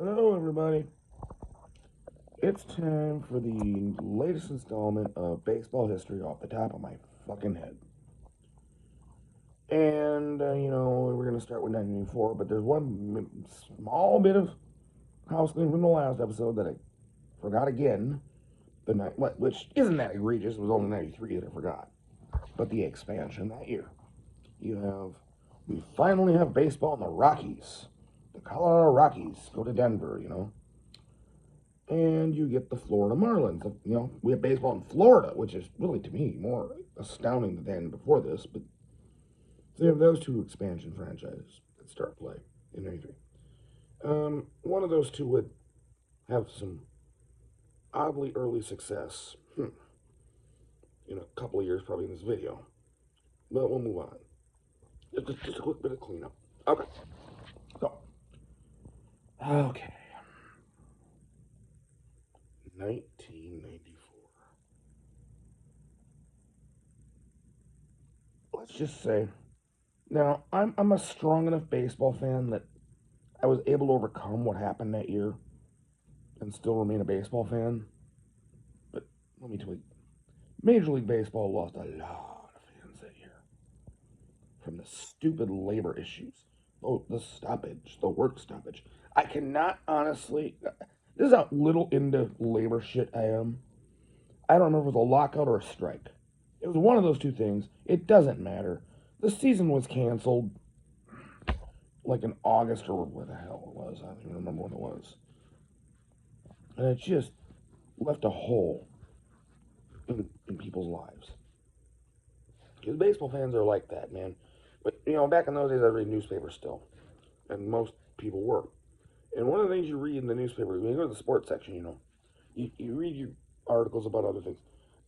Hello, everybody. It's time for the latest installment of baseball history off the top of my fucking head. And, we're going to start with 1984, but there's one small bit of house cleaning from the last episode that I forgot again, which isn't that egregious. It was only 93 that I forgot. But the expansion that year. We finally have baseball in the Rockies. The Colorado Rockies go to Denver. And you get the Florida Marlins. We have baseball in Florida, which is really, to me, more astounding than before this. But so you have those two expansion franchises that start play in '93. One of those two would have some oddly early success in a couple of years, probably in this video. But we'll move on. Just a quick bit of cleanup. Okay. So, okay. 1994. Let's just say, now I'm a strong enough baseball fan that I was able to overcome what happened that year and still remain a baseball fan. But let me tell you, Major League Baseball lost a lot of fans that year from the stupid labor issues. Oh, the stoppage, the work stoppage. I cannot honestly. This is how little into labor shit I am. I don't remember if it was a lockout or a strike. It was one of those two things. It doesn't matter. The season was canceled like in August or where the hell it was. I don't even remember when it was. And it just left a hole in people's lives. Because baseball fans are like that, man. But, back in those days, I read newspapers still. And most people were. And one of the things you read in the newspaper, when you go to the sports section, you read your articles about other things.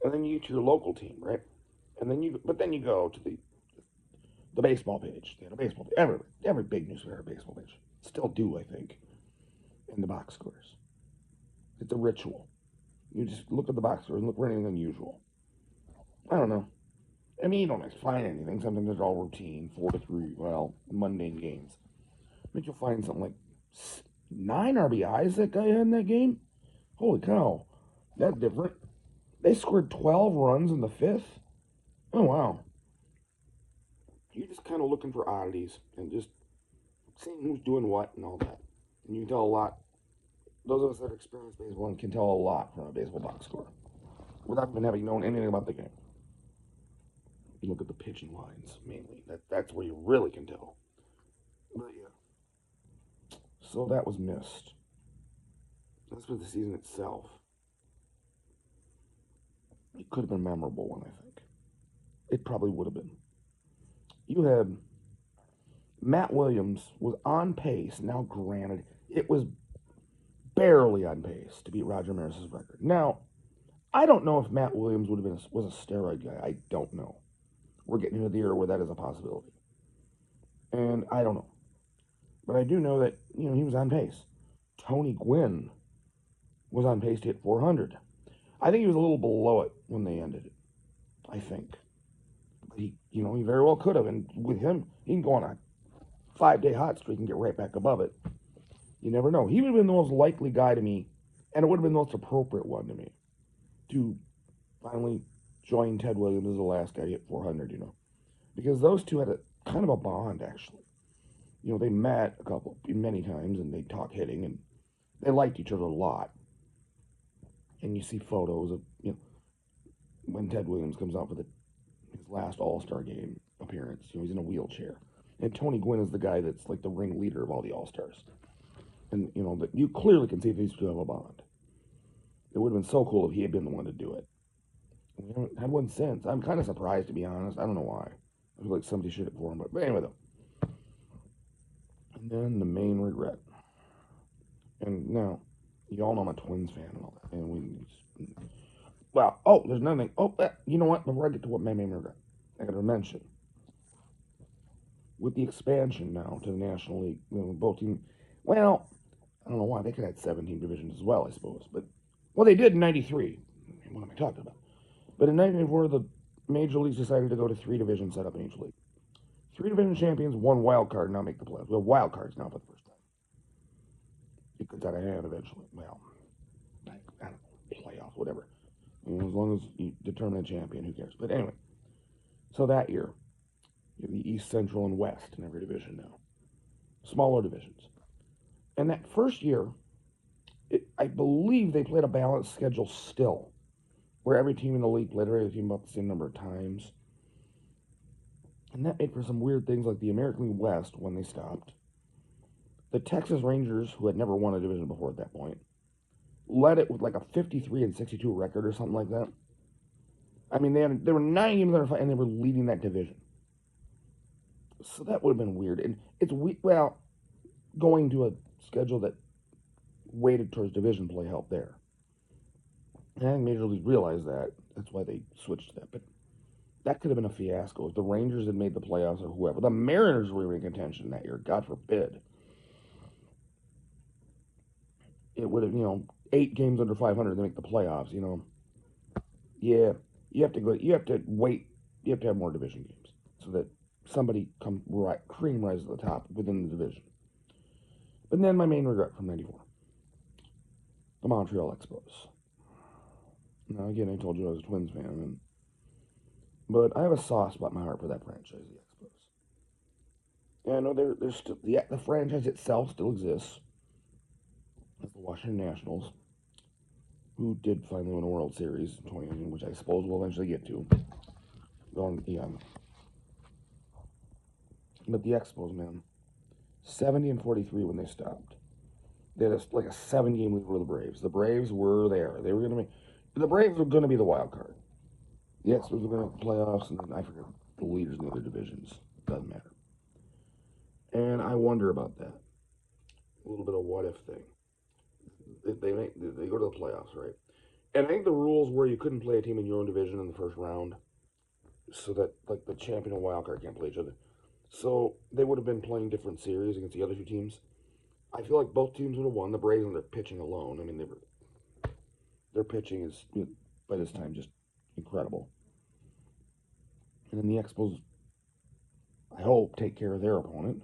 And then you get to your local team, right? But then you go to the baseball page. They had a baseball page. Every big newspaper had a baseball page. Still do, I think, in the box scores. It's a ritual. You just look at the box score and look for anything unusual. I don't know. I mean, you don't always find anything. Sometimes it's all routine, 4-3, well, mundane games. But you'll find something like 9 RBIs that guy had in that game. Holy cow, that's different. They scored 12 runs in the fifth. Oh wow. You're just kind of looking for oddities and just seeing who's doing what and all that. And you can tell a lot. Those of us that experience baseball can tell a lot from a baseball box score without even having known anything about the game. You look at the pitching lines mainly. That's where you really can tell. But yeah, so that was missed. As for the season itself, it could have been a memorable one. I think it probably would have been. You had Matt Williams was on pace. Now, granted, it was barely on pace to beat Roger Maris's record. Now, I don't know if Matt Williams would have been was a steroid guy. I don't know. We're getting into the era where that is a possibility, and I don't know. But I do know that he was on pace. Tony Gwynn was on pace to hit 400. I think he was a little below it when they ended it. I think, but he very well could have. And with him, he can go on a 5-day hot streak and get right back above it. You never know. He would have been the most likely guy to me, and it would have been the most appropriate one to me to finally join Ted Williams as the last guy to hit 400. Because those two had a kind of a bond actually. They met many times, and they talk hitting, and they liked each other a lot. And you see photos of when Ted Williams comes out for his last All Star game appearance. He's in a wheelchair, and Tony Gwynn is the guy that's like the ringleader of all the All Stars. And that you clearly can see these two have a bond. It would have been so cool if he had been the one to do it. We haven't had one since. I'm kind of surprised, to be honest. I don't know why. I feel like somebody should have for him, but anyway though. And then the main regret. And now, you all know I'm a Twins fan and all that. There's another thing. You know what? Before I get to what my main regret, I got to mention with the expansion now to the National League, both teams. Well, I don't know why they could have had 17 divisions as well, I suppose. But they did in '93. What am I talking about? But in '94, the major leagues decided to go to 3 divisions set up in each league. 3 division champions, 1 wild card now make the playoffs. We have wild cards now for the first time. it gets out of hand eventually. Well, I don't know, playoffs, whatever. As long as you determine a champion, who cares? But anyway, so that year, you have the East, Central, and West in every division now. Smaller divisions. And that first year, I believe they played a balanced schedule still, where every team in the league played every team about the same number of times. And that made for some weird things like the American League West when they stopped. The Texas Rangers, who had never won a division before at that point, led it with like a 53-62 record or something like that. I mean, they were 9 games under five, and they were leading that division. So that would have been weird. And it's well, going to a schedule that weighted towards division play helped there. And I think Major League realized that. That's why they switched that. But that could have been a fiasco if the Rangers had made the playoffs or whoever. The Mariners were in contention that year. God forbid. It would have, 8 games under 500 to make the playoffs. Yeah, you have to go. You have to wait. You have to have more division games so that somebody cream rises to the top within the division. But then my main regret from '94, the Montreal Expos. Now again, I told you I was a Twins fan, but I have a soft spot in my heart for that franchise, the Expos. And I know there's still the franchise itself still exists. As the Washington Nationals, who did finally win a World Series in 2019, which I suppose we'll eventually get to. Yeah. But the Expos, man, 70-43 when they stopped. They had like a 7-game lead over the Braves. The Braves were there. The Braves were going to be the wild card. The Expos were going to make the playoffs, and then I forget the leaders in the other divisions. Doesn't matter. And I wonder about that. A little bit of what if thing. They go to the playoffs, right? And I think the rules were you couldn't play a team in your own division in the first round, so that like the champion and wild card can't play each other. So they would have been playing different series against the other two teams. I feel like both teams would have won. The Braves on their pitching alone. I mean, their pitching is by this time just incredible. And then the Expos, I hope, take care of their opponent.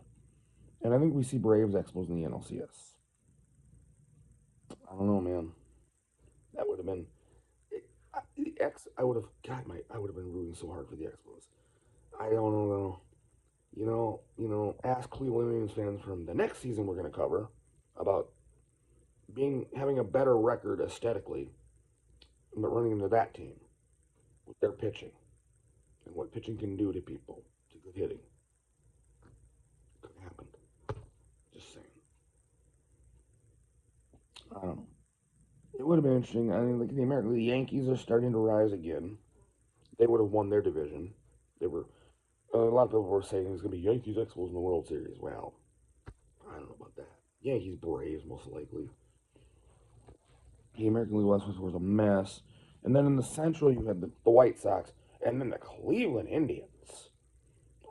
And I think we see Braves Expos in the NLCS. I don't know, man. That would have been I would have I would have been rooting so hard for the Expos. I don't know though. Ask Cleveland Indians fans from the next season we're going to cover about having a better record aesthetically, but running into that team with their pitching and what pitching can do to people, to good hitting. Could have happened. Just saying. I don't know. It would have been interesting. I mean, like the Yankees are starting to rise again. They would have won their division. They were a lot of people were saying it's going to be Yankees Expos in the World Series. Well, I don't know about that. Yankees Braves most likely. The American League West was a mess. And then in the Central, you had the White Sox, and then the Cleveland Indians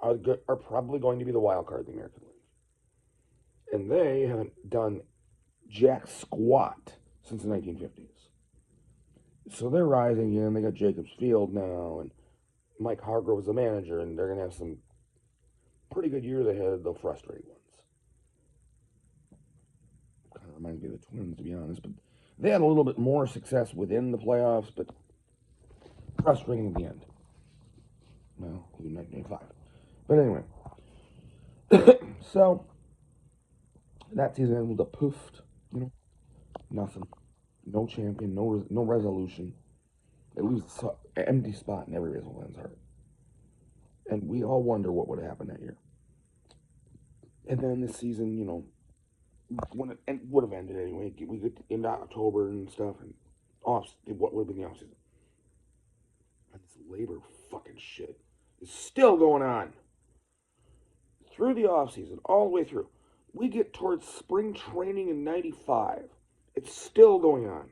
are probably going to be the wild card in the American League. And they haven't done jack squat since the 1950s. So they're rising again. They got Jacobs Field now, and Mike Hargrove is the manager, and they're going to have some pretty good years ahead, though frustrating ones. Kind of reminds me of the Twins, to be honest, but they had a little bit more success within the playoffs, but frustrating at the end. Well, including 1985. But anyway, so that season ended with a poofed, nothing. No champion, no resolution. It leaves an empty spot in every baseball fan's heart. And we all wonder what would have happened that year. And then this season, when it would have ended anyway, we get into October and stuff, and what would have been the offseason? And this labor fucking shit is still going on. Through the offseason, all the way through. We get towards spring training in '95. It's still going on.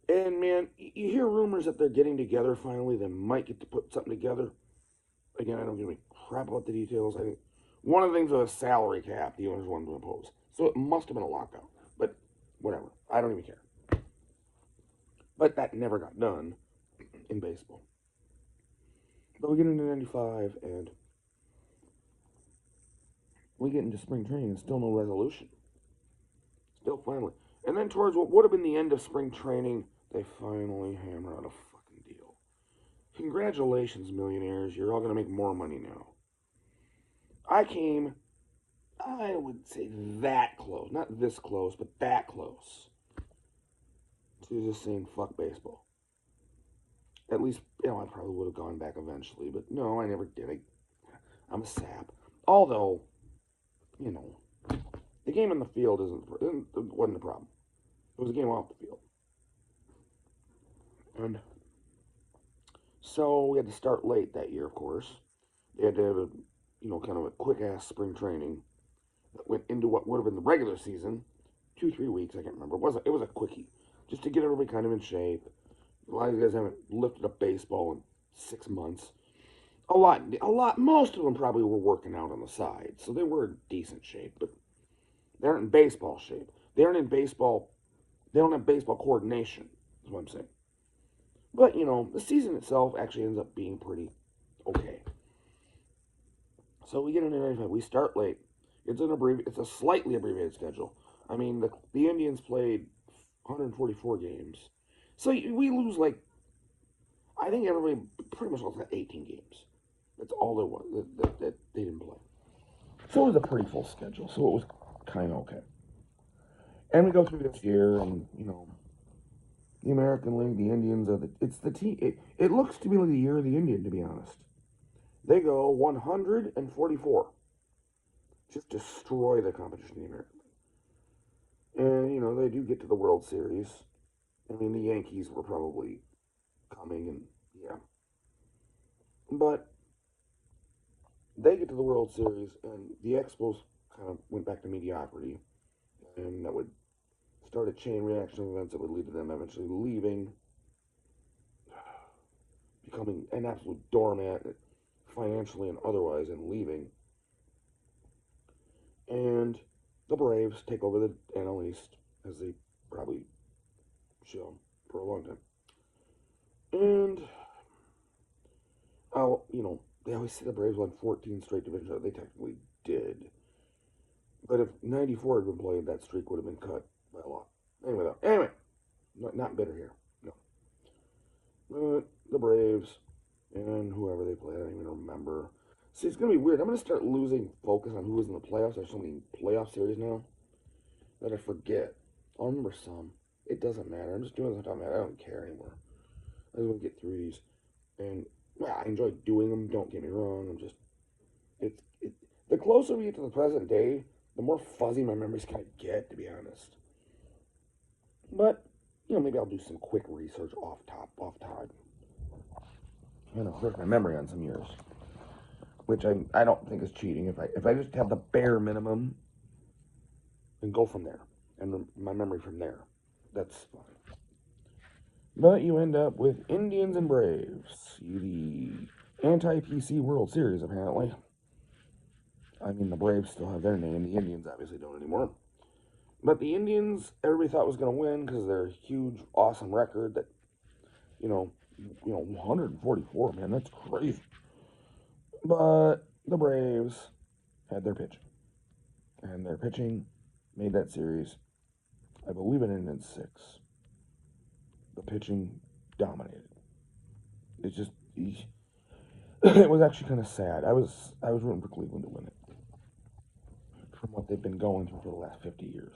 And man, you hear rumors that they're getting together finally. They might get to put something together. Again, I don't give a crap about the details. I think one of the things was a salary cap the owners wanted to impose. So it must have been a lockout. But whatever. I don't even care. But that never got done in baseball. But we get into '95 and we get into spring training and still no resolution. finally. And then towards what would have been the end of spring training, they finally hammer out a fucking deal. Congratulations, millionaires. You're all going to make more money now. I would say that close. Not this close, but that close to just saying fuck baseball. At least, I probably would have gone back eventually, but no, I never did. I'm a sap. Although, the game in the field wasn't the problem. It was a game off the field. And so we had to start late that year, of course. They had to have a, kind of a quick-ass spring training that went into what would have been the regular season. 2-3 weeks, I can't remember. It was a quickie. Just to get everybody kind of in shape. A lot of you guys haven't lifted up baseball in 6 months. A lot. Most of them probably were working out on the side, so they were in decent shape, but they aren't in baseball shape. They aren't in baseball. They don't have baseball coordination, is what I'm saying. But, the season itself actually ends up being pretty okay. So we get into 95. We start late. It's a slightly abbreviated schedule. I mean, the Indians played 144 games. So we lose, I think everybody pretty much lost 18 games. That's all there was that they didn't play. So it was a pretty full schedule. So it was kind of okay. And we go through this year, and, the American League, the Indians it's the team. It looks to be like the year of the Indian, to be honest. They go 144. Just destroy the competition in the American League. And, they do get to the World Series. I mean, the Yankees were probably coming, and yeah. But they get to the World Series, and the Expos kind of went back to mediocrity. And that would start a chain reaction of events that would lead to them eventually leaving, becoming an absolute doormat financially and otherwise, and leaving. And the Braves take over the NL East, as they probably should for a long time. And, they always say the Braves won 14 straight divisions. They technically did. But if 94 had been played, that streak would have been cut by a lot. Anyway, not bitter here. No. But the Braves and whoever they play, I don't even remember. See, it's going to be weird. I'm going to start losing focus on who was in the playoffs. There's so many playoff series now that I forget. I'll remember some. It doesn't matter. I'm just doing this on time. I don't care anymore. I just want to get through these. And, I enjoy doing them. Don't get me wrong. The closer we get to the present day, the more fuzzy my memories kind of get, to be honest. But, maybe I'll do some quick research off time. Refresh my memory on some years. Which I don't think is cheating. If I just have the bare minimum and go from there. And my memory from there. That's fine. But you end up with Indians and Braves. The anti-PC World Series, apparently. I mean, the Braves still have their name. The Indians obviously don't anymore. But the Indians, everybody thought was going to win because of their huge, awesome record that, 144, man, that's crazy. But the Braves had their pitching. And their pitching made that series. I believe it ended in 6. The pitching dominated. It's just, it was actually kind of sad. I was rooting for Cleveland to win it. From what they've been going through for the last 50 years.